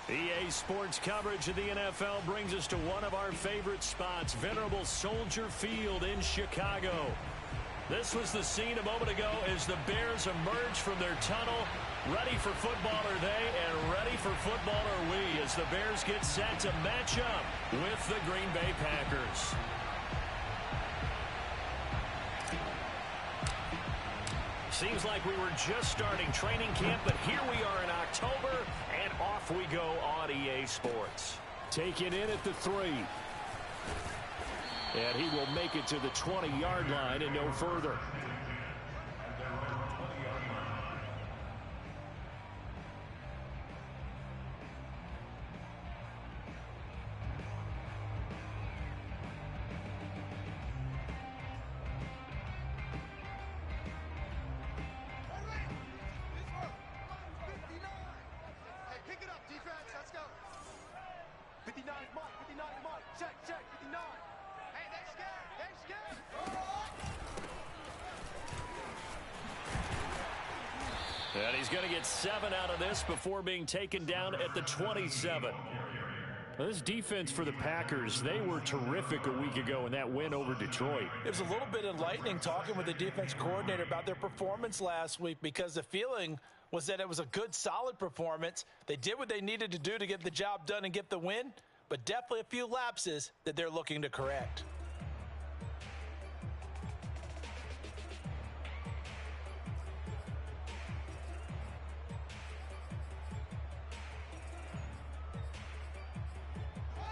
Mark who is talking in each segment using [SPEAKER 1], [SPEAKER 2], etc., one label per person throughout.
[SPEAKER 1] EA Sports coverage of the NFL brings us to one of our favorite spots, Venerable Soldier Field in Chicago. This was the scene a moment ago as the Bears emerged from their tunnel. Ready for football are they, and ready for football are we, as the Bears get set to match up with the Green Bay Packers. Seems like we were just starting training camp, but here we are in October, and off we go on EA Sports.
[SPEAKER 2] Taken in at the 3. And he will make it to the 20-yard line and no further.
[SPEAKER 1] And he's going to get 7 out of this before being taken down at the 27.
[SPEAKER 2] Well, this defense for the Packers, they were terrific a week ago in that win over Detroit.
[SPEAKER 3] It was a little bit enlightening talking with the defense coordinator about their performance last week, because the feeling was that it was a good, solid performance. They did what they needed to do to get the job done and get the win, but definitely a few lapses that they're looking to correct.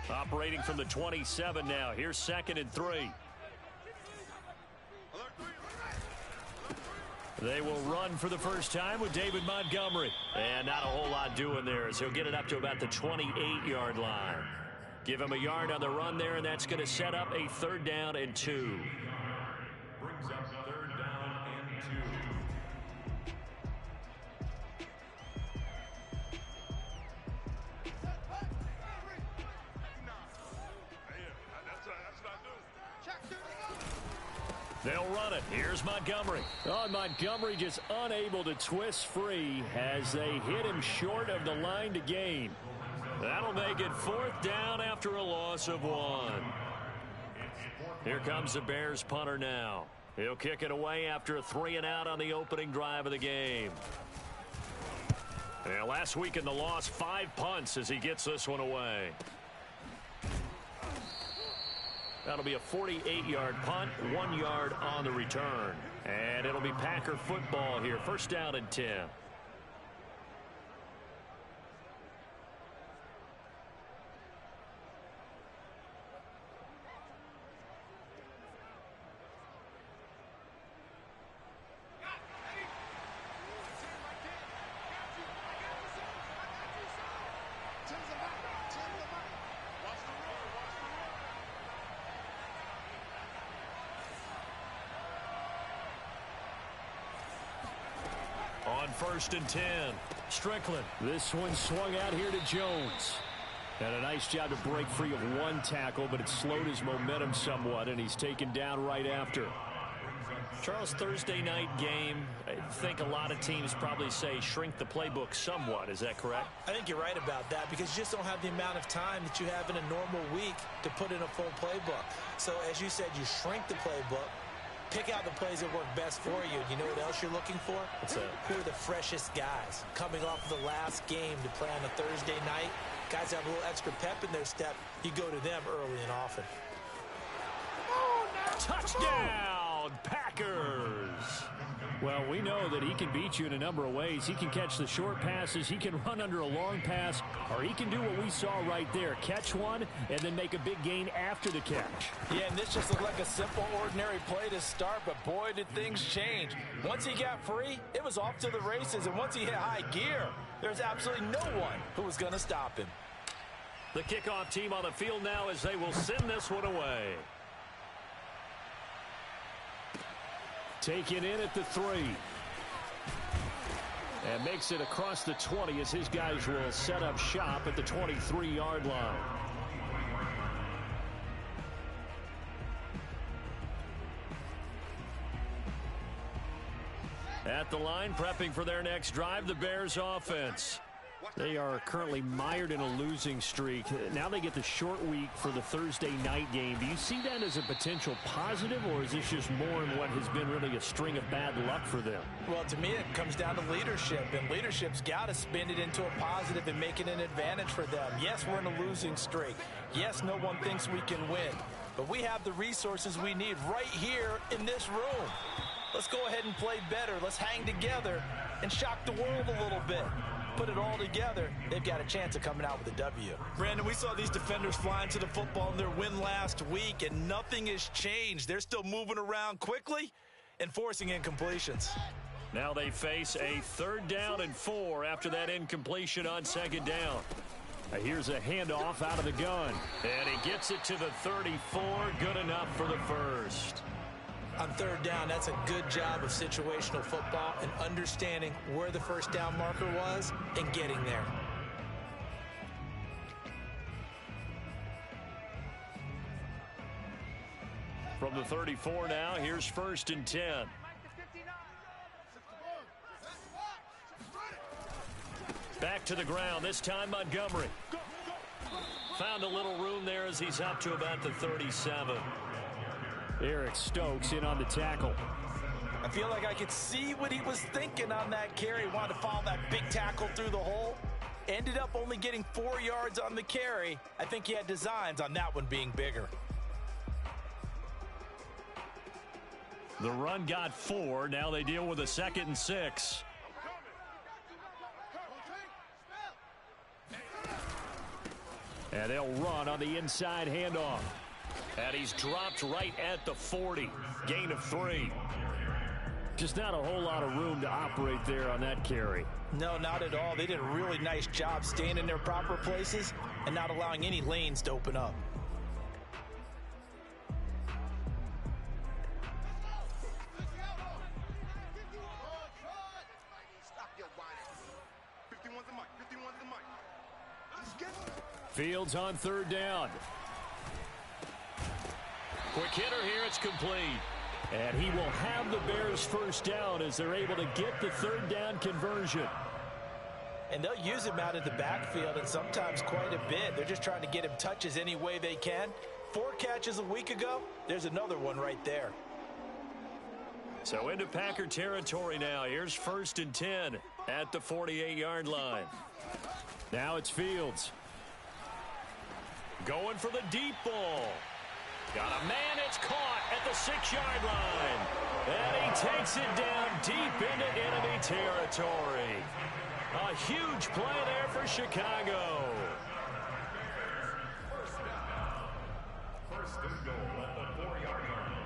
[SPEAKER 1] Operating from the 27 now. Here's 2nd and 3. They will run for the first time with David Montgomery. And not a whole lot doing there, as he'll get it up to about the 28-yard line. Give him a yard on the run there, and that's going to set up a 3rd down and 2.
[SPEAKER 4] Brings up 3rd down and 2.
[SPEAKER 1] They'll run it. Here's Montgomery.
[SPEAKER 2] Oh, Montgomery just unable to twist free as they hit him short of the line to gain.
[SPEAKER 1] That'll make it 4th down after a loss of 1. Here comes the Bears punter now. He'll kick it away after a 3-and-out on the opening drive of the game. And last week in the loss, 5 punts as he gets this one away. That'll be a 48-yard punt, 1 yard on the return. And it'll be Packer football here. 1st down and 10. On 1st and 10, Strickland.
[SPEAKER 2] This one swung out here to Jones. And a nice job to break free of 1 tackle, but it slowed his momentum somewhat, and he's taken down right after.
[SPEAKER 1] Charles, Thursday night game, I think a lot of teams probably say shrink the playbook somewhat. Is that correct?
[SPEAKER 3] I think you're right about that, because you just don't have the amount of time that you have in a normal week to put in a full playbook. So as you said, you shrink the playbook, pick out the plays that work best for you. You know what else you're looking for? Who are the freshest guys coming off of the last game to play on a Thursday night? Guys have a little extra pep in their step. You go to them early and often.
[SPEAKER 1] Touchdown, Packers!
[SPEAKER 2] Well, we know that he can beat you in a number of ways. He can catch the short passes, he can run under a long pass, or he can do what we saw right there, catch one and then make a big gain after the catch.
[SPEAKER 3] Yeah, and this just looked like a simple, ordinary play to start, but boy, did things change. Once he got free, it was off to the races, and once he hit high gear, there's absolutely no one who was going to stop him.
[SPEAKER 1] The kickoff team on the field now as they will send this one away.
[SPEAKER 2] Taken in at the 3. And makes it across the 20 as his guys will set up shop at the 23-yard line.
[SPEAKER 1] At the line, prepping for their next drive, the Bears offense.
[SPEAKER 2] They are currently mired in a losing streak. Now they get the short week for the Thursday night game. Do you see that as a potential positive, or is this just more in what has been really a string of bad luck for them?
[SPEAKER 3] Well, to me, it comes down to leadership, and leadership's got to spin it into a positive and make it an advantage for them. Yes, we're in a losing streak. Yes, no one thinks we can win, but we have the resources we need right here in this room. Let's go ahead and play better. Let's hang together and shock the world a little bit. Put it all together, they've got a chance of coming out with a W. Brandon, we saw these defenders flying to the football in their win last week, and nothing has changed. They're still moving around quickly and forcing incompletions.
[SPEAKER 1] Now they face a 3rd down and 4 after that incompletion on 2nd down.
[SPEAKER 2] Here's a handoff out of the gun.
[SPEAKER 1] And he gets it to the 34. Good enough for the first.
[SPEAKER 3] On 3rd down, that's a good job of situational football and understanding where the first down marker was and getting there.
[SPEAKER 1] From the 34 now, here's 1st and 10. Back to the ground, this time Montgomery. Found a little room there as he's up to about the 37.
[SPEAKER 2] Eric Stokes in on the tackle.
[SPEAKER 3] I feel like I could see what he was thinking on that carry. Wanted to follow that big tackle through the hole. Ended up only getting 4 yards on the carry. I think he had designs on that one being bigger.
[SPEAKER 1] The run got 4. Now they deal with a 2nd and 6.
[SPEAKER 2] And they'll run on the inside handoff.
[SPEAKER 1] And he's dropped right at the 40. Gain of 3.
[SPEAKER 2] Just not a whole lot of room to operate there on that carry.
[SPEAKER 3] No, not at all. They did a really nice job staying in their proper places and not allowing any lanes to open up.
[SPEAKER 2] Fields on 3rd down.
[SPEAKER 1] Quick hitter here, it's complete.
[SPEAKER 2] And he will have the Bears first down as they're able to get the 3rd down conversion.
[SPEAKER 3] And they'll use him out of the backfield, and sometimes quite a bit. They're just trying to get him touches any way they can. 4 catches a week ago, there's another one right there.
[SPEAKER 1] So into Packer territory now. Here's 1st and 10 at the 48-yard line.
[SPEAKER 2] Now it's Fields.
[SPEAKER 1] Going for the deep ball. Got a man, it's caught at the 6-yard line. And he takes it down deep into enemy territory. A huge play there for Chicago.
[SPEAKER 4] First and goal at the 4-yard line.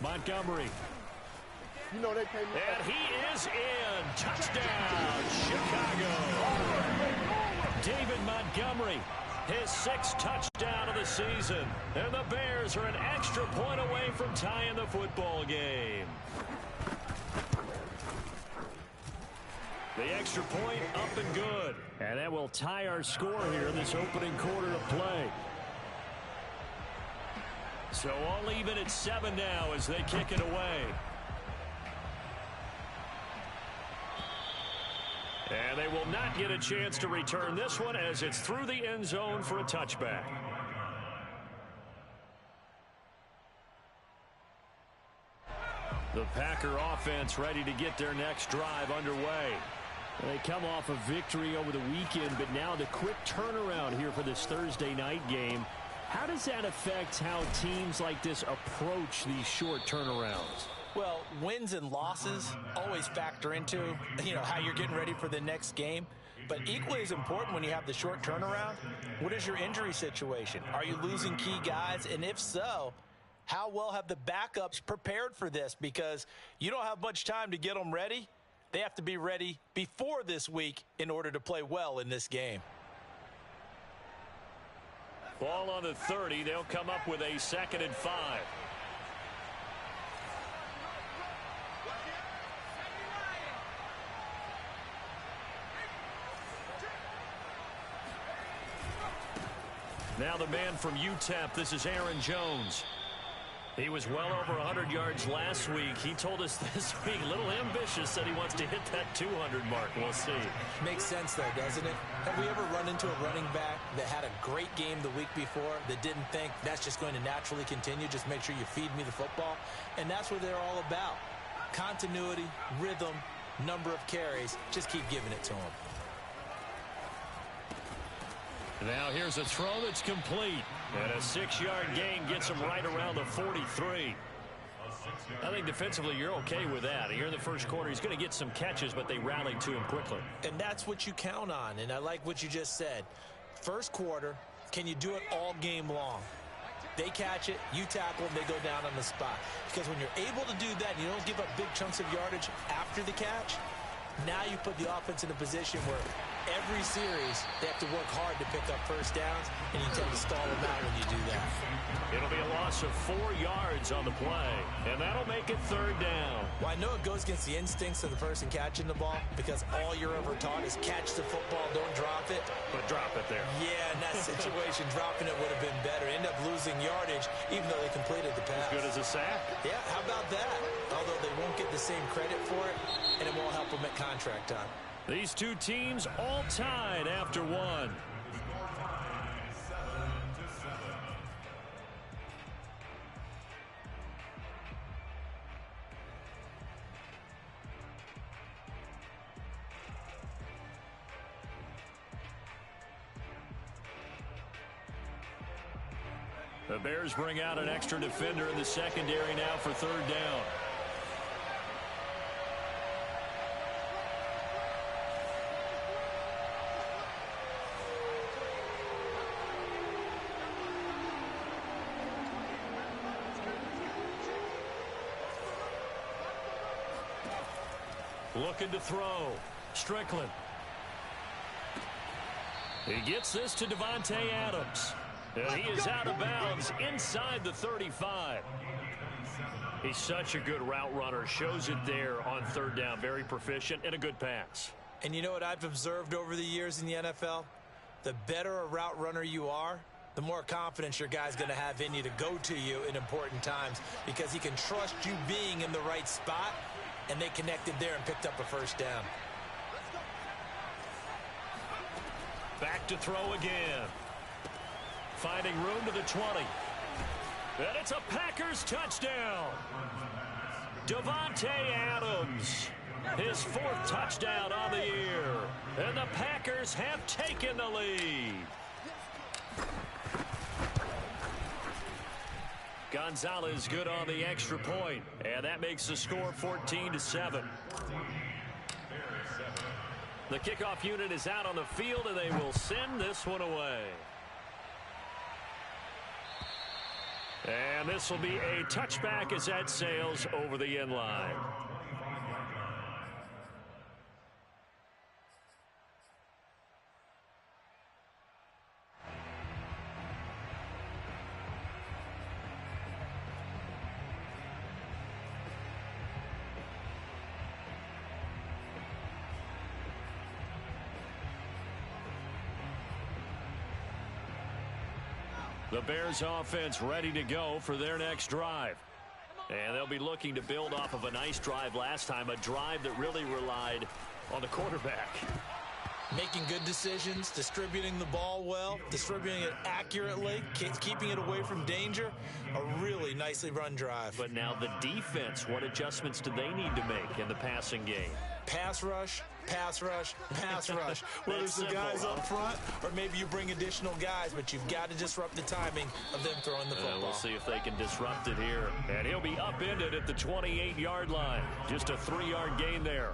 [SPEAKER 2] Montgomery.
[SPEAKER 5] You know they pay me.
[SPEAKER 1] And he is in. Touchdown, Chicago. David Montgomery, his 6th touchdown of the season. And the Bears are an extra point away from tying the football game. The extra point up and good.
[SPEAKER 2] And that will tie our score here in this opening quarter of play.
[SPEAKER 1] So all even at 7 now as they kick it away. And they will not get a chance to return this one as it's through the end zone for a touchback. The Packer offense ready to get their next drive underway.
[SPEAKER 2] They come off a victory over the weekend, but now the quick turnaround here for this Thursday night game. How does that affect how teams like this approach these short turnarounds?
[SPEAKER 3] Well, wins and losses always factor into, how you're getting ready for the next game. But equally as important when you have the short turnaround, what is your injury situation? Are you losing key guys? And if so, how well have the backups prepared for this? Because you don't have much time to get them ready. They have to be ready before this week in order to play well in this game.
[SPEAKER 1] Ball on the 30. They'll come up with a 2nd and 5. Now the man from UTEP, this is Aaron Jones. He was well over 100 yards last week. He told us this week, a little ambitious, said he wants to hit that 200 mark. We'll see.
[SPEAKER 3] Makes sense, though, doesn't it? Have we ever run into a running back that had a great game the week before that didn't think that's just going to naturally continue? Just make sure you feed me the football. And that's what they're all about. Continuity, rhythm, number of carries. Just keep giving it to him.
[SPEAKER 1] Now here's a throw that's complete. And a 6-yard gain gets him right around the 43. I think defensively you're okay with that. Here in the first quarter, he's going to get some catches, but they rallied to him quickly.
[SPEAKER 3] And that's what you count on, and I like what you just said. First quarter, can you do it all game long? They catch it, you tackle them, they go down on the spot. Because when you're able to do that, and you don't give up big chunks of yardage after the catch, now you put the offense in a position where every series they have to work hard to pick up first downs, and you tend to stall them out when you do that.
[SPEAKER 1] It'll be a loss of 4 yards on the play, and that'll make it third down.
[SPEAKER 3] Well, I know it goes against the instincts of the person catching the ball because all you're ever taught is catch the football, don't drop it.
[SPEAKER 1] But drop it there.
[SPEAKER 3] Yeah, in that situation, dropping it would have been better. End up losing yardage, even though they completed the pass.
[SPEAKER 1] As good as a sack.
[SPEAKER 3] Yeah, how about that? Although they won't get the same credit for it, and it won't help them at contract time.
[SPEAKER 1] These two teams all tied after one. The Bears bring out an extra defender in the secondary now for third down. Looking to throw. Strickland. He gets this to Davante Adams. And he is out of bounds inside the 35. He's such a good route runner. Shows it there on third down. Very proficient and a good pass.
[SPEAKER 3] And you know what I've observed over the years in the NFL? The better a route runner you are, the more confidence your guy's going to have in you to go to you in important times because he can trust you being in the right spot, and they connected there and picked up a first down.
[SPEAKER 1] Back to throw again. Finding room to the 20. And it's a Packers touchdown. Davante Adams. His 4th touchdown on the year. And the Packers have taken the lead. Gonzalez good on the extra point. And that makes the score 14-7. The kickoff unit is out on the field, and they will send this one away. And this will be a touchback as that sails over the end line. The Bears offense ready to go for their next drive. And they'll be looking to build off of a nice drive last time, a drive that really relied on the quarterback.
[SPEAKER 3] Making good decisions, distributing the ball well, distributing it accurately, keeping it away from danger. A really nicely run drive.
[SPEAKER 1] But now the defense, what adjustments do they need to make in the passing game?
[SPEAKER 3] Pass rush, pass rush, pass rush. Whether it's the guys up front or maybe you bring additional guys, but you've got to disrupt the timing of them throwing the football.
[SPEAKER 1] We'll see if they can disrupt it here. And he'll be upended at the 28-yard line. Just a 3-yard gain there.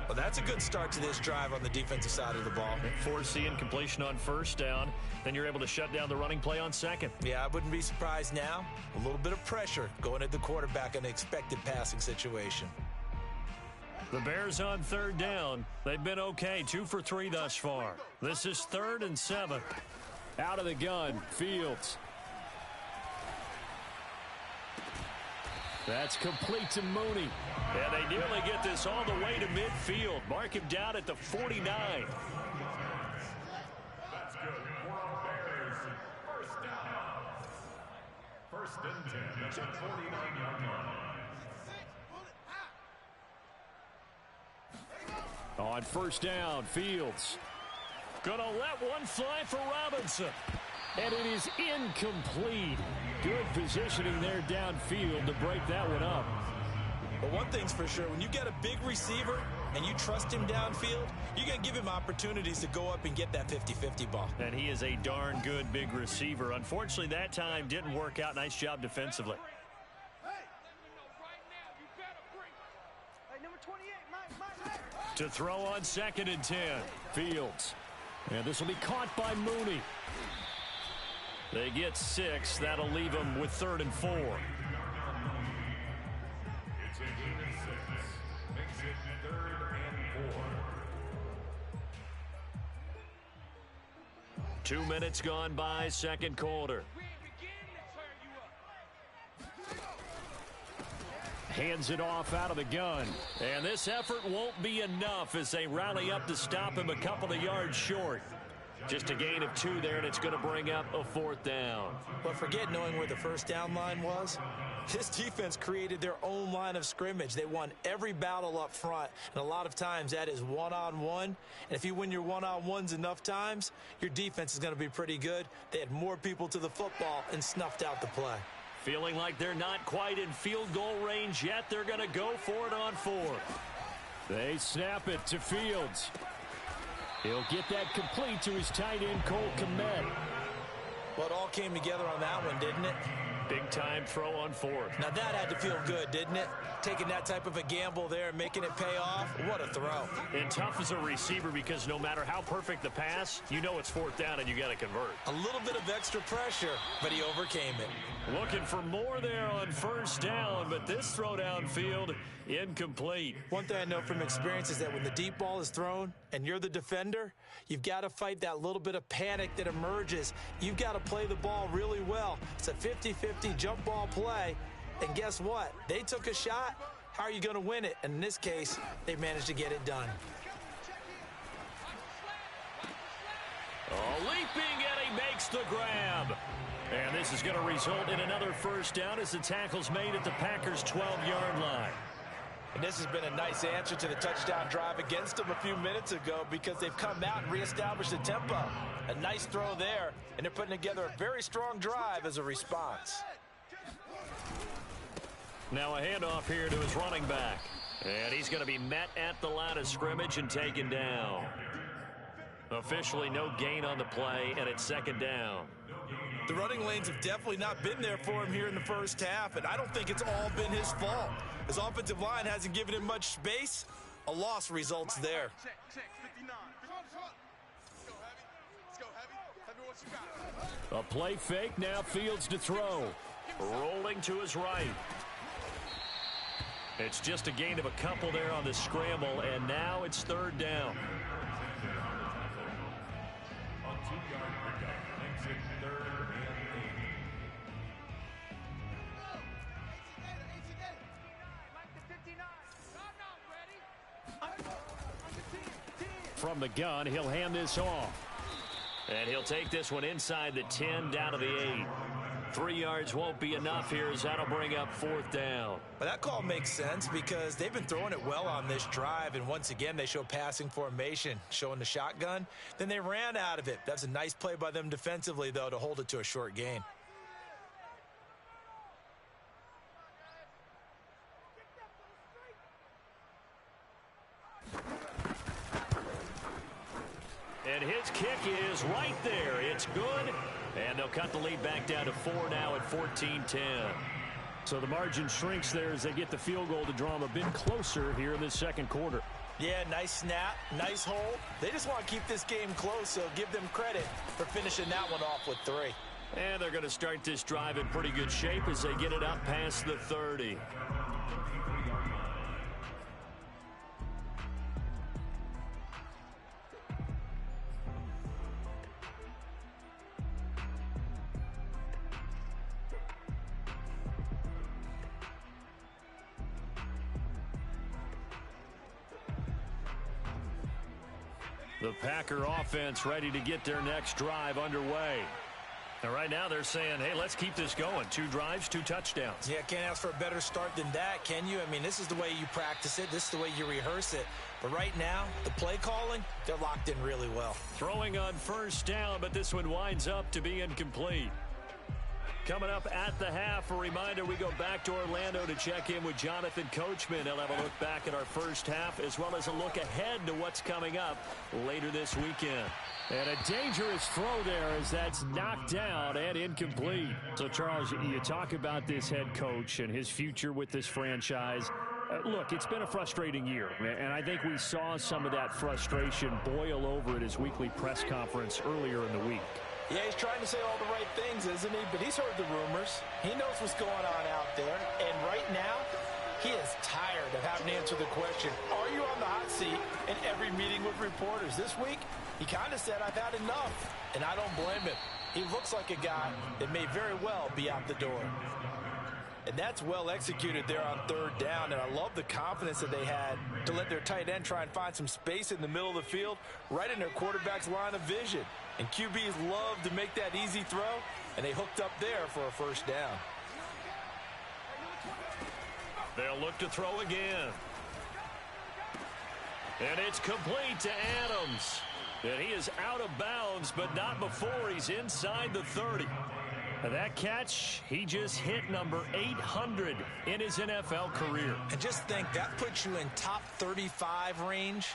[SPEAKER 3] Well, that's a good start to this drive on the defensive side of the ball.
[SPEAKER 1] Foreseeing completion on first down. Then you're able to shut down the running play on second.
[SPEAKER 3] Yeah, I wouldn't be surprised now. A little bit of pressure going at the quarterback in an expected passing situation.
[SPEAKER 1] The Bears on third down. They've been okay. 2 for 3 thus far. This is 3rd and 7. Out of the gun, Fields. That's complete to Mooney. And they nearly get this all the way to midfield. Mark him down at the 49.
[SPEAKER 4] That's good. For Bears, first down. First First and 10 at the 49-yard line.
[SPEAKER 2] On first down, Fields.
[SPEAKER 1] Gonna let one fly for Robinson.
[SPEAKER 2] And it is incomplete. Good positioning there downfield to break that one up.
[SPEAKER 3] But one thing's for sure, when you get a big receiver and you trust him downfield, you're going to give him opportunities to go up and get that 50-50 ball.
[SPEAKER 1] And he is a darn good big receiver. Unfortunately, that time didn't work out. Nice job defensively. To throw on 2nd and 10.
[SPEAKER 2] Fields. And this will be caught by Mooney.
[SPEAKER 1] They get 6. That'll leave them with 3rd and 4.
[SPEAKER 4] It's a gain of 6. Makes it 3rd and 4.
[SPEAKER 1] 2 minutes gone by, second quarter.
[SPEAKER 2] Hands it off out of the gun.
[SPEAKER 1] And this effort won't be enough as they rally up to stop him a couple of yards short. Just a gain of 2 there, and it's going to bring up a 4th down.
[SPEAKER 3] But forget knowing where the first down line was. This defense created their own line of scrimmage. They won every battle up front, and a lot of times that is one-on-one. And if you win your one-on-ones enough times, your defense is going to be pretty good. They had more people to the football and snuffed out the play.
[SPEAKER 1] Feeling like they're not quite in field goal range yet. They're going to go for it on 4th.
[SPEAKER 2] They snap it to Fields. He'll get that complete to his tight end, Cole Kmet.
[SPEAKER 3] Well, it all came together on that one, didn't it?
[SPEAKER 1] Big time throw on 4th.
[SPEAKER 3] Now that had to feel good, didn't it? Taking that type of a gamble there and making it pay off. What a throw.
[SPEAKER 1] And tough as a receiver because no matter how perfect the pass, you know it's 4th down and you got to convert.
[SPEAKER 3] A little bit of extra pressure, but he overcame it.
[SPEAKER 1] Looking for more there on first down, but this throw downfield, incomplete.
[SPEAKER 3] One thing I know from experience is that when the deep ball is thrown and you're the defender, you've got to fight that little bit of panic that emerges. You've got to play the ball really well. It's a 50-50 jump ball play, and guess what? They took a shot. How are you going to win it? And in this case, they managed to get it done.
[SPEAKER 1] Oh, leaping, and he makes the grab. And this is going to result in another first down as the tackle's made at the Packers' 12-yard line.
[SPEAKER 3] And this has been a nice answer to the touchdown drive against them a few minutes ago because they've come out and reestablished the tempo. A nice throw there, and they're putting together a very strong drive as a response.
[SPEAKER 1] Now a handoff here to his running back. And he's going to be met at the line of scrimmage and taken down. Officially no gain on the play, and it's 2nd down.
[SPEAKER 3] The running lanes have definitely not been there for him here in the first half, and I don't think it's all been his fault. His offensive line hasn't given him much space. A loss results there.
[SPEAKER 2] A play fake, now Fields to throw.
[SPEAKER 1] Rolling to his right. It's just a gain of a couple there on the scramble, and now it's 3rd down.
[SPEAKER 4] A 2-yard pickup makes it 3rd and 8.
[SPEAKER 2] From the gun, he'll hand this off.
[SPEAKER 1] And he'll take this one inside the 10 down to the 8. 3 yards won't be enough here as that'll bring up 4th down.
[SPEAKER 3] But that call makes sense because they've been throwing it well on this drive, and once again they show passing formation, showing the shotgun. Then they ran out of it. That's a nice play by them defensively, though, to hold it to a short gain.
[SPEAKER 1] And his kick is right there. It's good. And they'll cut the lead back down to 4 now at 14-10.
[SPEAKER 2] So the margin shrinks there as they get the field goal to draw them a bit closer here in this second quarter.
[SPEAKER 3] Yeah, nice snap, nice hold. They just want to keep this game close, so give them credit for finishing that one off with 3.
[SPEAKER 1] And they're going to start this drive in pretty good shape as they get it up past the 30. The Packer offense ready to get their next drive underway. And right now they're saying, hey, let's keep this going. 2 drives, 2 touchdowns.
[SPEAKER 3] Yeah, can't ask for a better start than that, can you? I mean, this is the way you practice it. This is the way you rehearse it. But right now, the play calling, they're locked in really well.
[SPEAKER 1] Throwing on first down, but this one winds up to be incomplete. Coming up at the half, a reminder, we go back to Orlando to check in with Jonathan Coachman. He'll have a look back at our first half as well as a look ahead to what's coming up later this weekend.
[SPEAKER 2] And a dangerous throw there as that's knocked down and incomplete. So, Charles, you talk about this head coach and his future with this franchise. Look, it's been a frustrating year, and I think we saw some of that frustration boil over at his weekly press conference earlier in the week.
[SPEAKER 3] Yeah, he's trying to say all the right things, isn't he? But he's heard the rumors. He knows what's going on out there. And right now, he is tired of having to answer the question, are you on the hot seat in every meeting with reporters? This week, he kind of said, I've had enough. And I don't blame him. He looks like a guy that may very well be out the door. And that's well executed there on 3rd down. And I love the confidence that they had to let their tight end try and find some space in the middle of the field, right in their quarterback's line of vision. And QBs love to make that easy throw, and they hooked up there for a first down.
[SPEAKER 1] They'll look to throw again. And it's complete to Adams. And he is out of bounds, but not before he's inside the 30. And that catch, he just hit number 800 in his NFL career.
[SPEAKER 3] And just think, that puts you in top 35 range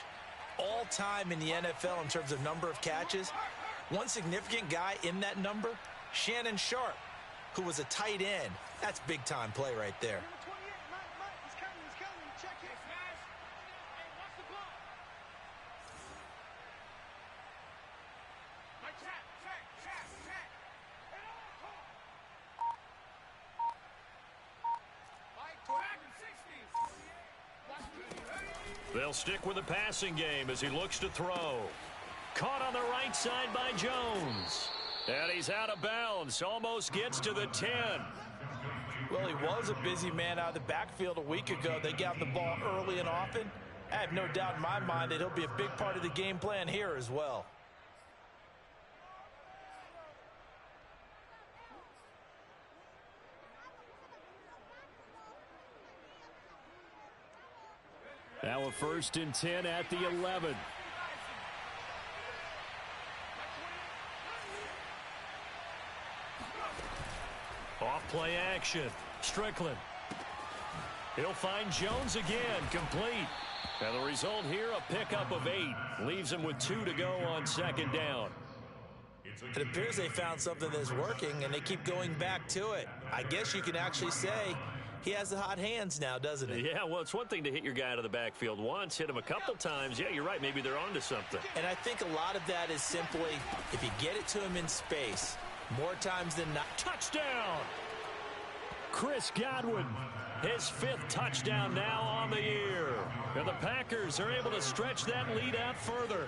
[SPEAKER 3] all time in the NFL in terms of number of catches. One significant guy in that number, Shannon Sharp, who was a tight end. That's big-time play right there.
[SPEAKER 1] They'll stick with the passing game as he looks to throw. Caught on the right side by Jones. And he's out of bounds. Almost gets to the 10.
[SPEAKER 3] Well, he was a busy man out of the backfield a week ago. They got him the ball early and often. I have no doubt in my mind that he'll be a big part of the game plan here as well.
[SPEAKER 2] Now a 1st and 10 at the 11.
[SPEAKER 1] Off play action. Strickland. He'll find Jones again. Complete. And the result here, a pickup of 8. Leaves him with 2 to go on 2nd down.
[SPEAKER 3] It appears they found something that's working, and they keep going back to it. I guess you can actually say he has the hot hands now, doesn't he?
[SPEAKER 1] Yeah, well, it's one thing to hit your guy out of the backfield once, hit him a couple times. Yeah, you're right. Maybe they're onto something.
[SPEAKER 3] And I think a lot of that is simply, if you get it to him in space, more times than not.
[SPEAKER 1] Touchdown!
[SPEAKER 2] Chris Godwin.
[SPEAKER 1] His 5th touchdown now on the year. And the Packers are able to stretch that lead out further.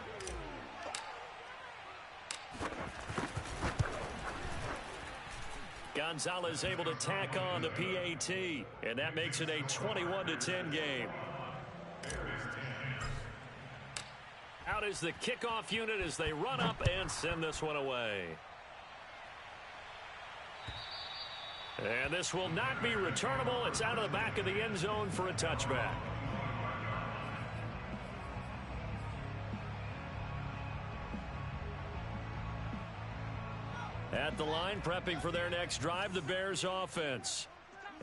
[SPEAKER 1] Gonzalez able to tack on the PAT, and that makes it a 21-10 game. Out is the kickoff unit as they run up and send this one away. And this will not be returnable. It's out of the back of the end zone for a touchback. At the line, prepping for their next drive, the Bears offense.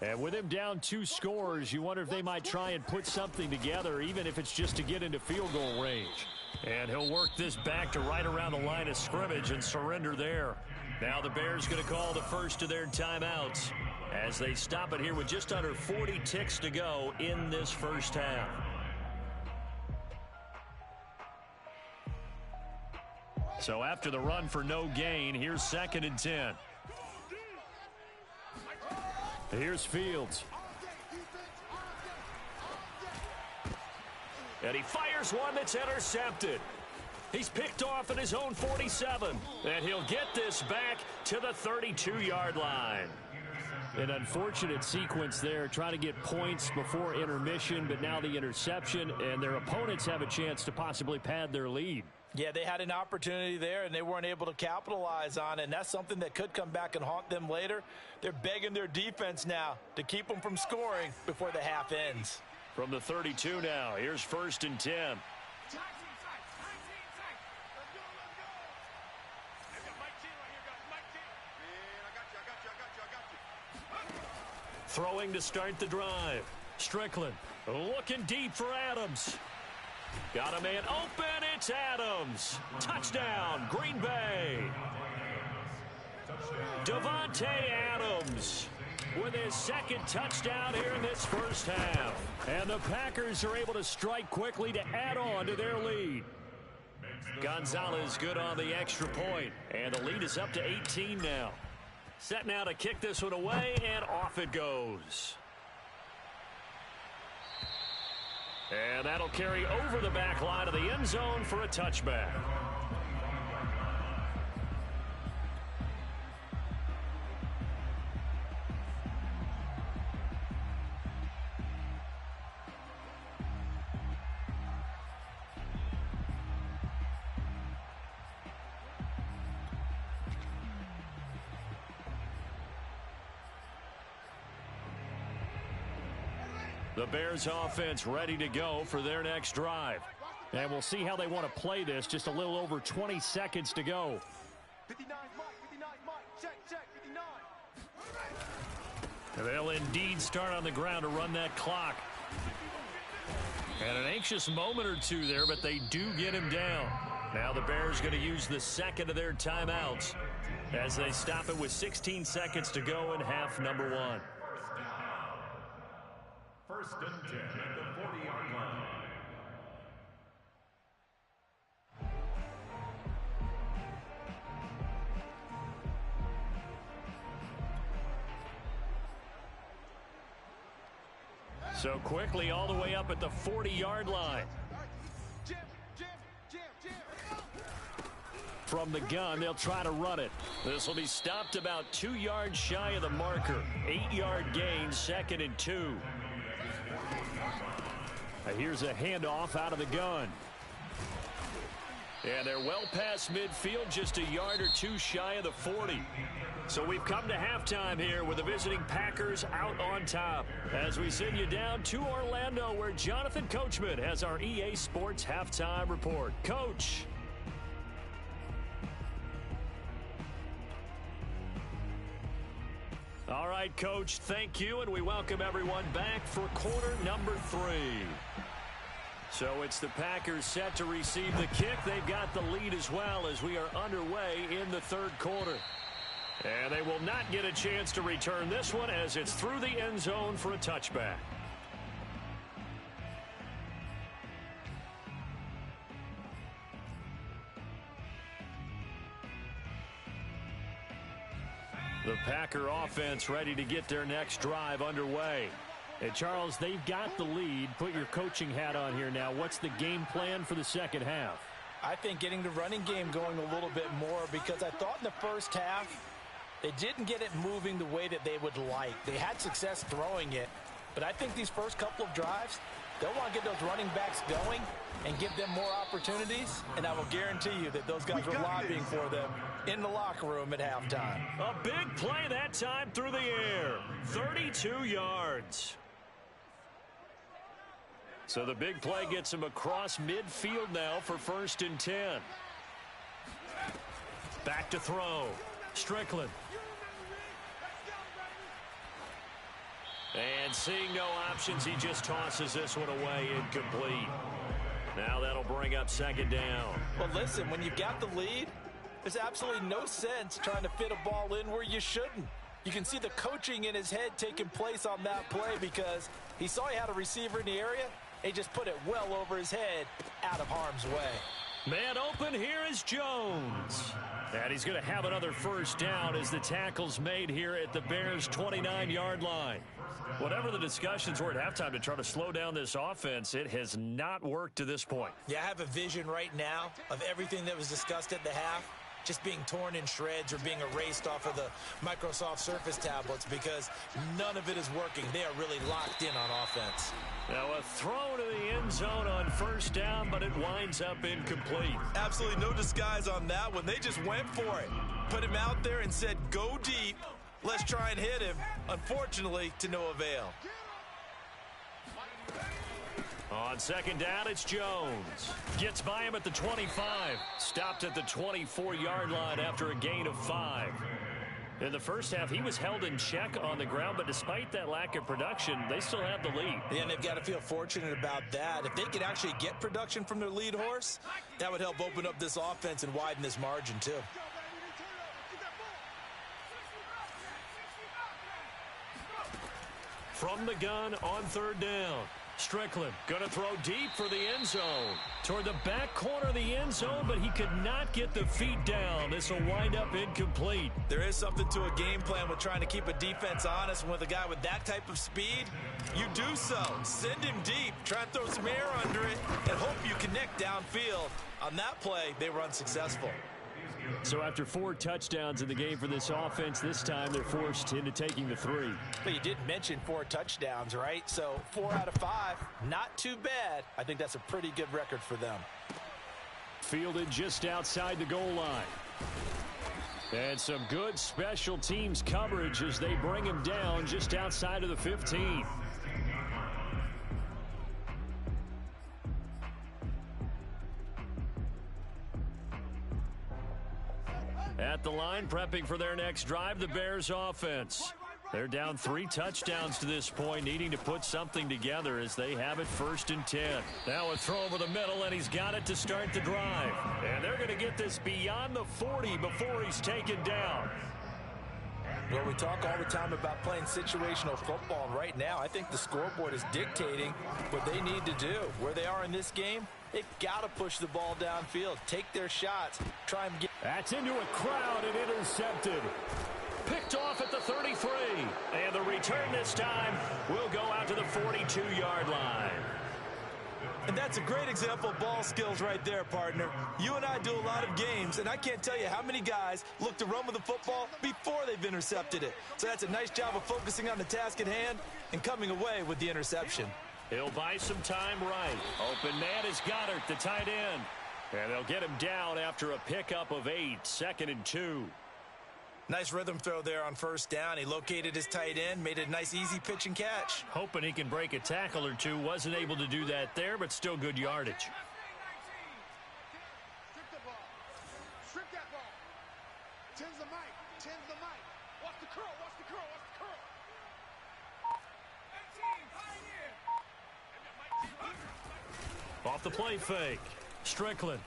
[SPEAKER 2] And with him down 2 scores, you wonder if they might try and put something together, even if it's just to get into field goal range.
[SPEAKER 1] And he'll work this back to right around the line of scrimmage and surrender there. Now the Bears going to call the first of their timeouts as they stop it here with just under 40 ticks to go in this first half. So after the run for no gain, here's 2nd and 10.
[SPEAKER 2] Here's Fields.
[SPEAKER 1] And he fires one that's intercepted. He's picked off at his own 47. And he'll get this back to the 32-yard line.
[SPEAKER 2] An unfortunate sequence there, trying to get points before intermission, but now the interception, and their opponents have a chance to possibly pad their lead.
[SPEAKER 3] Yeah, they had an opportunity there, and they weren't able to capitalize on it, and that's something that could come back and haunt them later. They're begging their defense now to keep them from scoring before the half ends.
[SPEAKER 1] From the 32 now, here's 1st and 10. Throwing to start the drive. Strickland looking deep for Adams. Got a man open. It's Adams. Touchdown, Green Bay. Davante Adams with his 2nd touchdown here in this first half. And the Packers are able to strike quickly to add on to their lead. Gonzalez good on the extra point. And the lead is up to 18 now. Set now to kick this one away, and off it goes. And that'll carry over the back line of the end zone for a touchback. The Bears offense ready to go for their next drive. And we'll see how they want to play this. Just a little over 20 seconds to go.
[SPEAKER 5] 59, Mike, check, 59.
[SPEAKER 1] And they'll indeed start on the ground to run that clock. And an anxious moment or two there, but they do get him down. Now the Bears going to use the 2nd of their timeouts as they stop it with 16 seconds to go in half number 1.
[SPEAKER 4] 1st and 10 at the 40-yard line.
[SPEAKER 1] So quickly all the way up at the 40-yard line. From the gun, they'll try to run it. This will be stopped about 2 yards shy of the marker. 8-yard gain, 2nd and 2. Here's a handoff out of the gun. And they're well past midfield, just a yard or two shy of the 40. So we've come to halftime here with the visiting Packers out on top. As we send you down to Orlando, where Jonathan Coachman has our EA Sports halftime report. Coach. All right, Coach, thank you, and we welcome everyone back for quarter number 3. So it's the Packers set to receive the kick. They've got the lead as well as we are underway in the 3rd quarter. And they will not get a chance to return this one as it's through the end zone for a touchback. The Packer offense ready to get their next drive underway. And Charles, they've got the lead. Put your coaching hat on here now. What's the game plan for the 2nd half?
[SPEAKER 3] I think getting the running game going a little bit more, because I thought in the first half they didn't get it moving the way that they would like. They had success throwing it, but I think these first couple of drives, they'll want to get those running backs going and give them more opportunities, and I will guarantee you that those guys are lobbying for them in the locker room at halftime.
[SPEAKER 1] A big play that time through the air. 32 yards. So the big play gets him across midfield now for 1st and 10. Back to throw. Strickland. And seeing no options, he just tosses this one away, incomplete. Now that'll bring up 2nd down.
[SPEAKER 3] Well, listen, when you've got the lead, there's absolutely no sense trying to fit a ball in where you shouldn't. You can see the coaching in his head taking place on that play because he saw he had a receiver in the area. He just put it well over his head out of harm's way.
[SPEAKER 1] Man open, here is Jones. And he's going to have another 1st down as the tackle's made here at the Bears' 29-yard line. Whatever the discussions were at halftime to try to slow down this offense, it has not worked to this point.
[SPEAKER 3] Yeah, I have a vision right now of everything that was discussed at the half. just being torn in shreds or being erased off of the Microsoft Surface tablets because none of it is working. They are really locked in on offense.
[SPEAKER 1] Now a throw to the end zone on first down, but it winds up incomplete.
[SPEAKER 3] Absolutely no disguise on that one. They just went for it. Put him out there and said, go deep. Let's try and hit him. Unfortunately, to no avail.
[SPEAKER 1] On second down, it's Jones. Gets by him at the 25. Stopped at the 24-yard line after a gain of 5. In the first half, he was held in check on the ground, but despite that lack of production, they still have the lead.
[SPEAKER 3] And they've got to feel fortunate about that. If they could actually get production from their lead horse, that would help open up this offense and widen this margin, too.
[SPEAKER 1] From the gun on third down. Strickland going to throw deep for the end zone. Toward the back corner of the end zone, but he could not get the feet down. This will wind up incomplete.
[SPEAKER 3] There is something to a game plan with trying to keep a defense honest. And with a guy with that type of speed, you do so. Send him deep. Try and throw some air under it and hope you connect downfield. On that play, they were unsuccessful.
[SPEAKER 2] So after 4 touchdowns in the game for this offense, this time they're forced into taking the 3.
[SPEAKER 3] But you did mention 4 touchdowns, right? So 4 out of 5, not too bad. I think that's a pretty good record for them.
[SPEAKER 2] Fielded just outside the goal line. And some good special teams coverage as they bring him down just outside of the 15. At the line, prepping for their next drive, the Bears offense. They're down 3 touchdowns to this point, needing to put something together as they have it 1st and 10. Now a throw over the middle, and he's got it to start the drive. And they're going to get this beyond the 40 before he's taken down.
[SPEAKER 3] Well, we talk all the time about playing situational football, and right now I think the scoreboard is dictating what they need to do. Where they are in this game, they've got to push the ball downfield, take their shots, try and get...
[SPEAKER 2] That's into a crowd and intercepted. Picked off at the 33.
[SPEAKER 1] And the return this time will go out to the 42-yard line.
[SPEAKER 3] And that's a great example of ball skills right there, partner. You and I do a lot of games, and I can't tell you how many guys look to run with the football before they've intercepted it. So that's a nice job of focusing on the task at hand and coming away with the interception.
[SPEAKER 1] He'll buy some time right. Open man is Goddard, the tight end. And they'll get him down after a pickup of 8, 2nd and 2.
[SPEAKER 3] Nice rhythm throw there on first down. He located his tight end, made a nice easy pitch and catch.
[SPEAKER 1] Hoping he can break a tackle or two. Wasn't able to do that there, but still good yardage.
[SPEAKER 5] Strip the ball. Strip that ball. Tens the mic. Tens the mic. Watch the curl. Watch the curl. Watch the curl. 18,
[SPEAKER 1] Off the play fake. Strickland.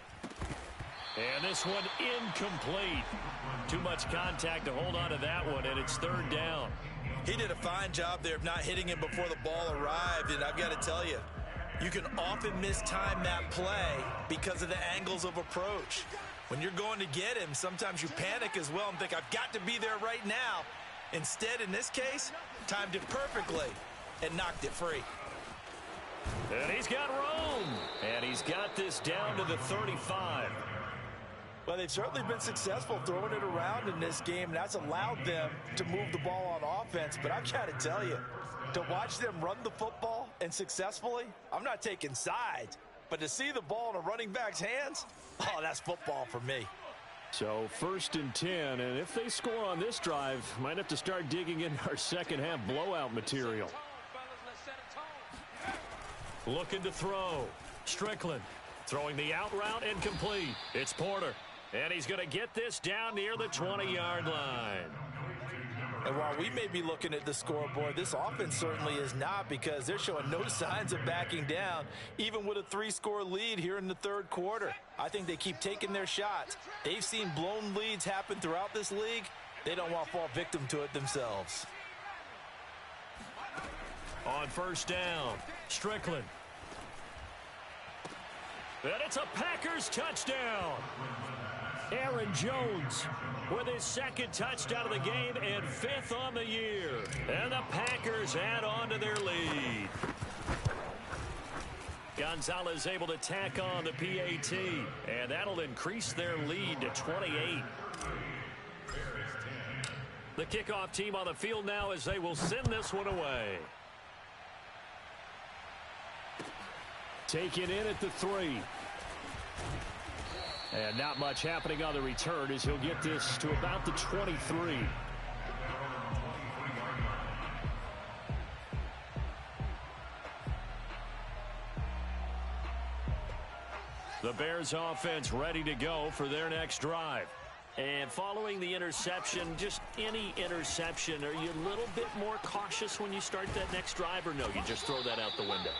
[SPEAKER 1] And this one incomplete. Too much contact to hold on to that one, and it's 3rd down.
[SPEAKER 3] He did a fine job there of not hitting him before the ball arrived, and I've got to tell you, you can often mistime that play because of the angles of approach. When you're going to get him, sometimes you panic as well and think, I've got to be there right now. Instead, in this case, timed it perfectly and knocked it free.
[SPEAKER 1] And he's got room. And he's got this down to the 35.
[SPEAKER 3] Well, they've certainly been successful throwing it around in this game, and that's allowed them to move the ball on offense. But I've got to tell you, to watch them run the football and successfully, I'm not taking sides, but to see the ball in a running back's hands, oh, that's football for me.
[SPEAKER 2] So 1st and 10, and if they score on this drive, might have to start digging in our second half blowout material.
[SPEAKER 1] Looking to throw. Strickland throwing the out route incomplete. It's Porter. And he's going to get this down near the 20-yard line.
[SPEAKER 3] And while we may be looking at the scoreboard, this offense certainly is not, because they're showing no signs of backing down, even with a 3-score lead here in the 3rd quarter. I think they keep taking their shots. They've seen blown leads happen throughout this league. They don't want to fall victim to it themselves.
[SPEAKER 1] On first down, Strickland. And it's a Packers touchdown. Aaron Jones with his 2nd touchdown of the game and 5th on the year. And the Packers add on to their lead. Gonzalez able to tack on the PAT, and that'll increase their lead to 28. The kickoff team on the field now as they will send this one away.
[SPEAKER 2] Taken in at the 3. And not much happening on the return as he'll get this to about the 23.
[SPEAKER 1] The Bears offense ready to go for their next drive. And following the interception, just any interception, are you a little bit more cautious when you start that next drive, or no, you just throw that out the window?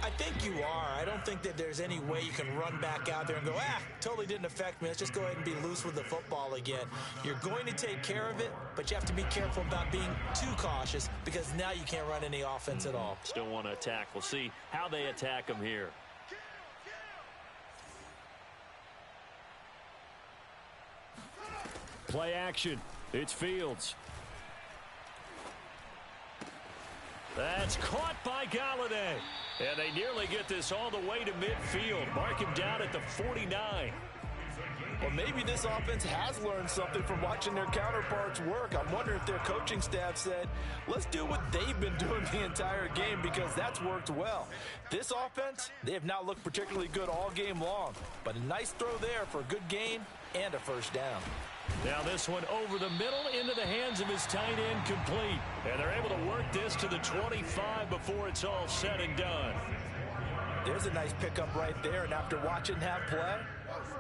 [SPEAKER 3] I think you are. I don't think that there's any way you can run back out there and go, totally didn't affect me. Let's just go ahead and be loose with the football again. You're going to take care of it, but you have to be careful about being too cautious because now you can't run any offense at all.
[SPEAKER 1] Still want to attack. We'll see how they attack them here.
[SPEAKER 2] Play action. It's Fields.
[SPEAKER 1] That's caught by Golladay. And they nearly get this all the way to midfield. Mark him down at the 49.
[SPEAKER 6] Well, maybe this offense has learned something from watching their counterparts work. I'm wondering if their coaching staff said, let's do what they've been doing the entire game because that's worked well. This offense, they have not looked particularly good all game long. But a nice throw there for a good gain and a first down.
[SPEAKER 1] Now this one over the middle into the hands of his tight end, complete. And they're able to work this to the 25 before it's all said and done.
[SPEAKER 6] There's a nice pickup right there, and after watching that play,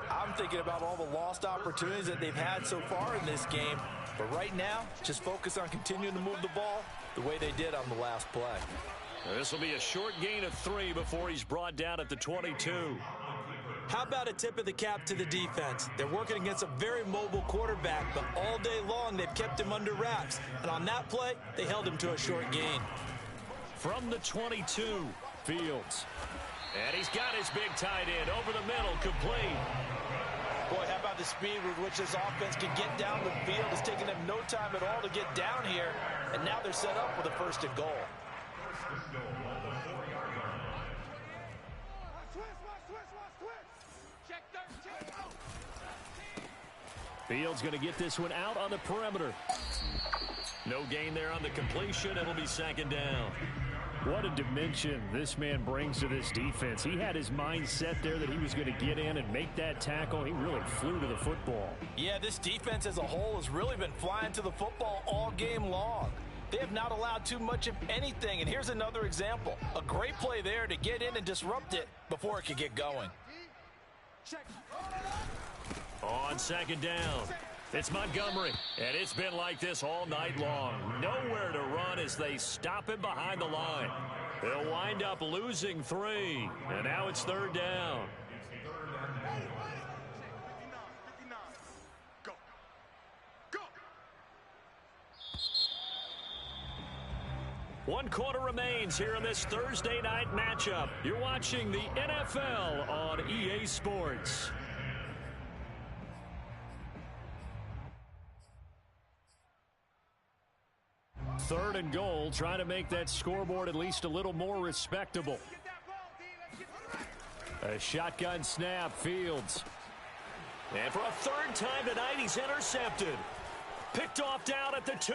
[SPEAKER 6] I'm thinking about all the lost opportunities that they've had so far in this game. But right now, just focus on continuing to move the ball the way they did on the last play.
[SPEAKER 1] This will be a short gain of 3 before he's brought down at the 22.
[SPEAKER 3] How about a tip of the cap to the defense? They're working against a very mobile quarterback, but all day long they've kept him under wraps. And on that play, they held him to a short gain.
[SPEAKER 1] From the 22, Fields. And he's got his big tight end over the middle, complete.
[SPEAKER 3] Boy, how about the speed with which this offense can get down the field? It's taken them no time at all to get down here, and now they're set up with a first and goal.
[SPEAKER 2] Fields going to get this one out on the perimeter.
[SPEAKER 1] No gain there on the completion. It'll be second down.
[SPEAKER 2] What a dimension this man brings to this defense. He had his mind set there that he was going to get in and make that tackle. He really flew to the football.
[SPEAKER 6] Yeah, this defense as a whole has really been flying to the football all game long. They have not allowed too much of anything, and here's another example. A great play there to get in and disrupt it before it could get going.
[SPEAKER 1] On second down, it's Montgomery, and it's been like this all night long. Nowhere to run as they stop him behind the line. They'll wind up losing 3, and now it's third down. One quarter remains here in this Thursday night matchup. You're watching the NFL on EA Sports.
[SPEAKER 2] Third and goal, trying to make that scoreboard at least a little more respectable. A shotgun snap, Fields.
[SPEAKER 1] And for a third time tonight, he's intercepted. Picked off down at the 2.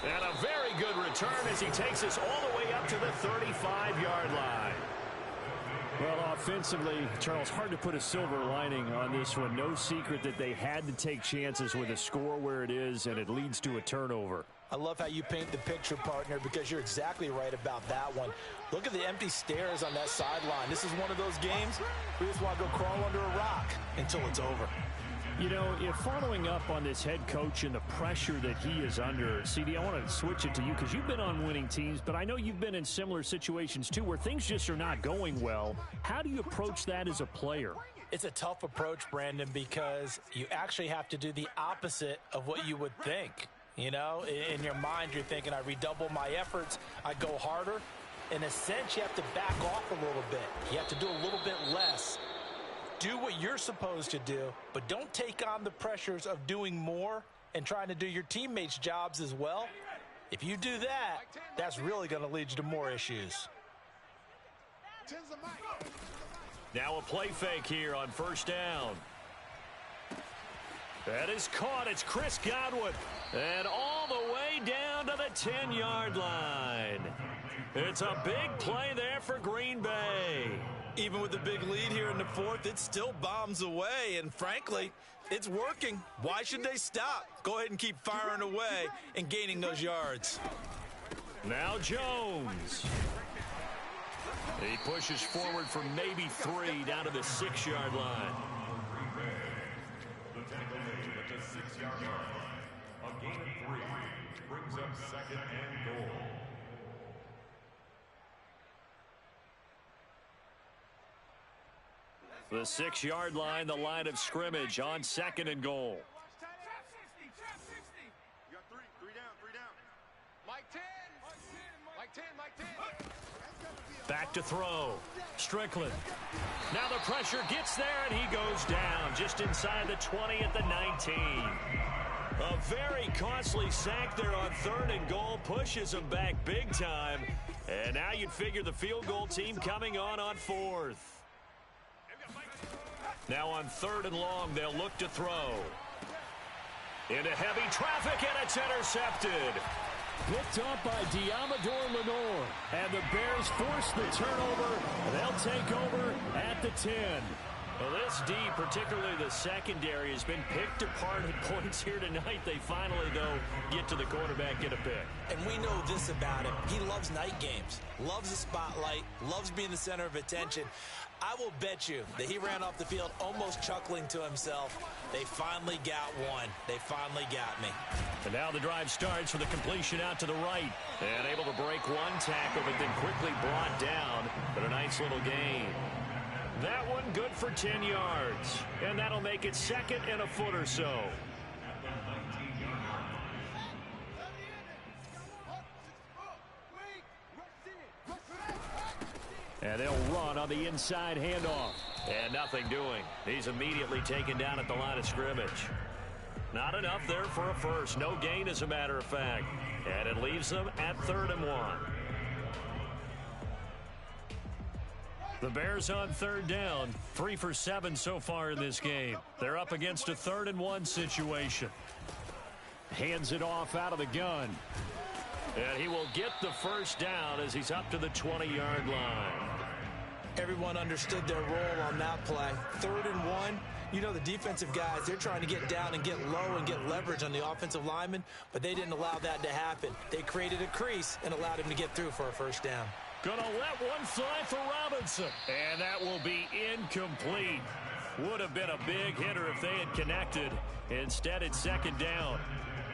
[SPEAKER 1] And a very good return as he takes us all the way up to the 35-yard line.
[SPEAKER 2] Well, offensively, Charles, hard to put a silver lining on this one. No secret that they had to take chances with a score where it is, and it leads to a turnover.
[SPEAKER 3] I love how you paint the picture, partner, because you're exactly right about that one. Look at the empty stairs on that sideline. This is one of those games where you just want to go crawl under a rock until it's over.
[SPEAKER 2] You know, if following up on this head coach and the pressure that he is under, CD, I want to switch it to you because you've been on winning teams, but I know you've been in similar situations too where things just are not going well. How do you approach that as a player?
[SPEAKER 3] It's a tough approach, Brandon, because you actually have to do the opposite of what you would think. You know, in your mind, you're thinking, I redouble my efforts, I go harder. In a sense, you have to back off a little bit. You have to do a little bit less. Do what you're supposed to do, but don't take on the pressures of doing more and trying to do your teammates' jobs as well. If you do that, that's really going to lead you to more issues.
[SPEAKER 5] Tens the mic.
[SPEAKER 1] Now a play fake here on first down. That is caught. It's Chris Godwin. And all the way down to the 10-yard line. It's a big play there for Green Bay.
[SPEAKER 6] Even with the big lead here in the fourth, it still bombs away. And frankly, it's working. Why should they stop? Go ahead and keep firing away and gaining those yards.
[SPEAKER 1] Now Jones. He pushes forward for maybe 3 down to the 6-yard line.
[SPEAKER 4] The tackle made at the 6-yard line. A gain of 3 brings up second and goal.
[SPEAKER 1] The 6-yard line, the line of scrimmage on second and goal.
[SPEAKER 5] You got 3 down. Mike 10. Mike 10.
[SPEAKER 1] Back to throw. Strickland. Now the pressure gets there, and he goes down just inside the 20 at the 19. A very costly sack there on third and goal. Pushes him back big time. And now you'd figure the field goal team coming on fourth. Now on third and long, they'll look to throw. Into heavy traffic, and it's intercepted.
[SPEAKER 2] Picked up by Diamador Lenore. And the Bears force the turnover. They'll take over at the 10.
[SPEAKER 1] Well, this D, particularly the secondary, has been picked apart at points here tonight. They finally, though, get to the quarterback, get a pick.
[SPEAKER 3] And we know this about him. He loves night games, loves the spotlight, loves being the center of attention. I will bet you that he ran off the field almost chuckling to himself. They finally got one. They finally got me.
[SPEAKER 1] And now the drive starts with a completion out to the right. And able to break one tackle, but then quickly brought down. But a nice little gain. That one good for 10 yards. And that'll make it second and a foot or so. And they'll run on the inside handoff. And nothing doing. He's immediately taken down at the line of scrimmage. Not enough there for a first. No gain, as a matter of fact. And it leaves them at 3rd and 1. The Bears on third down. 3 for 7 so far in this game. They're up against a 3rd and 1 situation. Hands it off out of the gun. And he will get the first down as he's up to the 20-yard line.
[SPEAKER 3] Everyone understood their role on that play. 3rd and 1. You know, the defensive guys, they're trying to get down and get low and get leverage on the offensive lineman, but they didn't allow that to happen. They created a crease and allowed him to get through for a first down.
[SPEAKER 1] Gonna let one fly for Robinson. And that will be incomplete. Would have been a big hitter if they had connected. Instead, it's 2nd down.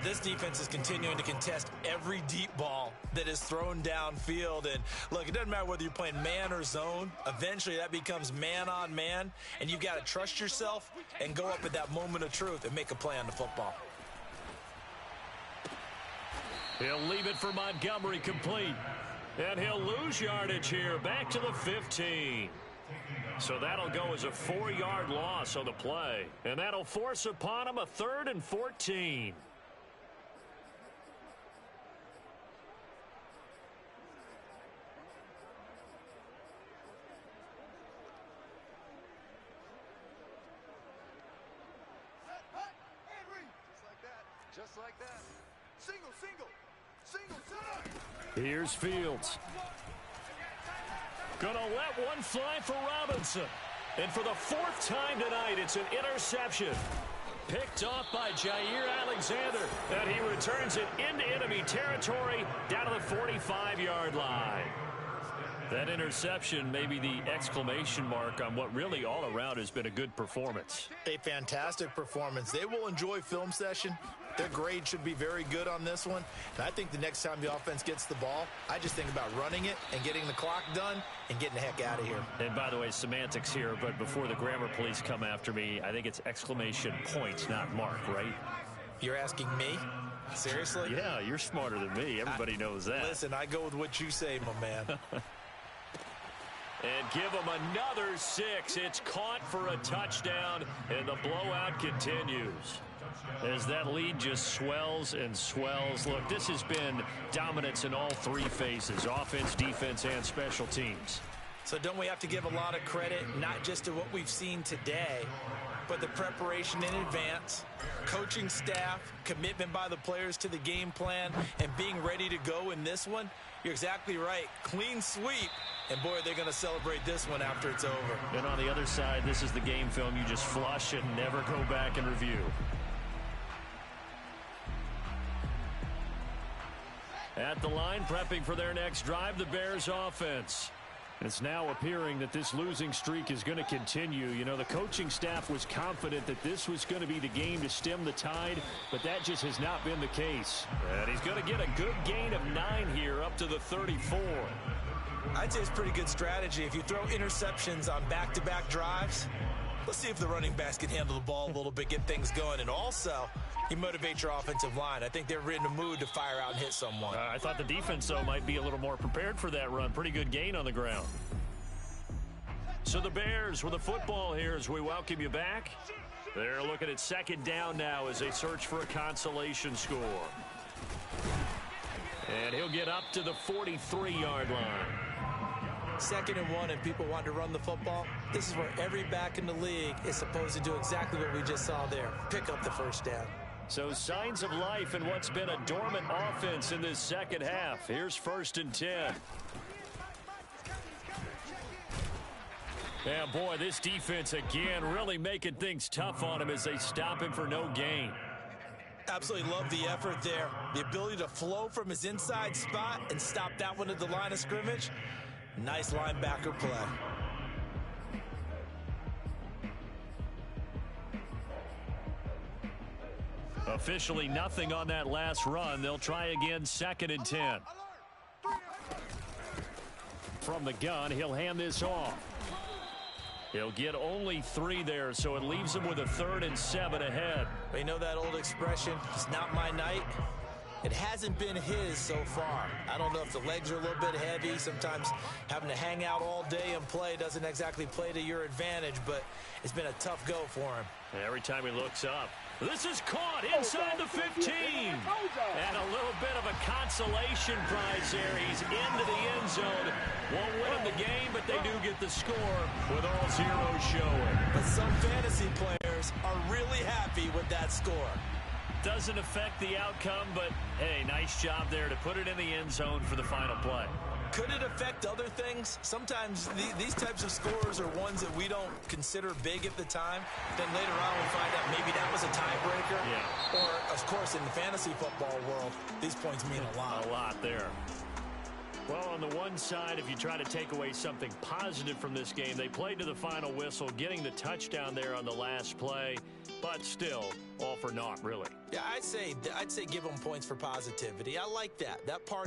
[SPEAKER 3] This defense is continuing to contest every deep ball that is thrown downfield. And look, it doesn't matter whether you're playing man or zone. Eventually, that becomes man on man. And you've got to trust yourself and go up at that moment of truth and make a play on the football.
[SPEAKER 1] He'll leave it for Montgomery complete. And he'll lose yardage here back to the 15. So that'll go as a 4-yard loss on the play. And that'll force upon him a 3rd and 14.
[SPEAKER 5] Just like that. Single.
[SPEAKER 1] Here's Fields. Gonna let one fly for Robinson. And for the 4th time tonight, it's an interception. Picked off by Jair Alexander. And he returns it into enemy territory down to the 45-yard line. That interception may be the exclamation mark on what really all around has been a good performance.
[SPEAKER 6] A fantastic performance. They will enjoy film session. Their grade should be very good on this one. And I think the next time the offense gets the ball, I just think about running it and getting the clock done and getting the heck out of here.
[SPEAKER 1] And by the way, semantics here, but before the grammar police come after me, I think it's exclamation point, not mark, right?
[SPEAKER 3] You're asking me? Seriously?
[SPEAKER 1] Yeah, you're smarter than me. Everybody knows that.
[SPEAKER 3] Listen, I go with what you say, my man.
[SPEAKER 1] And give them another 6. It's caught for a touchdown, and the blowout continues. As that lead just swells and swells. Look, this has been dominance in all 3 phases, offense, defense, and special teams.
[SPEAKER 3] So don't we have to give a lot of credit, not just to what we've seen today, but the preparation in advance, coaching staff, commitment by the players to the game plan, and being ready to go in this one? You're exactly right. Clean sweep. And, boy, they're going to celebrate this one after it's over.
[SPEAKER 2] And on the other side, this is the game film you just flush and never go back and review. At the line, prepping for their next drive, the Bears offense. It's now appearing that this losing streak is going to continue. You know, the coaching staff was confident that this was going to be the game to stem the tide, but that just has not been the case. And he's going to get a good gain of 9 here up to the 34.
[SPEAKER 3] I'd say it's pretty good strategy. If you throw interceptions on back-to-back drives, let's see if the running backs can handle the ball a little bit, get things going. And also, you motivate your offensive line. I think they're in the mood to fire out and hit someone.
[SPEAKER 2] I thought the defense, though, might be a little more prepared for that run. Pretty good gain on the ground. So the Bears with the football here as we welcome you back. They're looking at second down now as they search for a consolation score. And he'll get up to the 43-yard line.
[SPEAKER 3] 2nd and 1 and people want to run the football. This is where every back in the league is supposed to do exactly what we just saw there. Pick up the first down.
[SPEAKER 2] So signs of life in what's been a dormant offense in this second half. Here's 1st and 10. Yeah, boy, this defense again really making things tough on him as they stop him for no gain.
[SPEAKER 3] Absolutely love the effort there. The ability to flow from his inside spot and stop that one at the line of scrimmage. Nice linebacker play.
[SPEAKER 2] Officially nothing on that last run. They'll try again 2nd and 10. From the gun, he'll hand this off. He'll get only 3 there, so it leaves him with a 3rd and 7 ahead.
[SPEAKER 3] You know that old expression, it's not my night? It hasn't been his so far. I don't know if the legs are a little bit heavy. Sometimes having to hang out all day and play doesn't exactly play to your advantage, but it's been a tough go for him.
[SPEAKER 2] Every time he looks up. This is caught inside the 15. And a little bit of a consolation prize there. He's into the end zone. Won't win him the game, but they do get the score with all zeros showing.
[SPEAKER 3] But some fantasy players are really happy with that score.
[SPEAKER 2] Doesn't affect the outcome, but, hey, nice job there to put it in the end zone for the final play.
[SPEAKER 3] Could it affect other things? Sometimes these types of scores are ones that we don't consider big at the time. Then later on we find out maybe that was a tiebreaker.
[SPEAKER 2] Yeah.
[SPEAKER 3] Or, of course, in the fantasy football world, these points mean a lot.
[SPEAKER 2] A lot there. Well, on the one side, if you try to take away something positive from this game, they played to the final whistle, getting the touchdown there on the last play, but still all for naught, really.
[SPEAKER 3] Yeah, I'd say give them points for positivity. I like that. That part is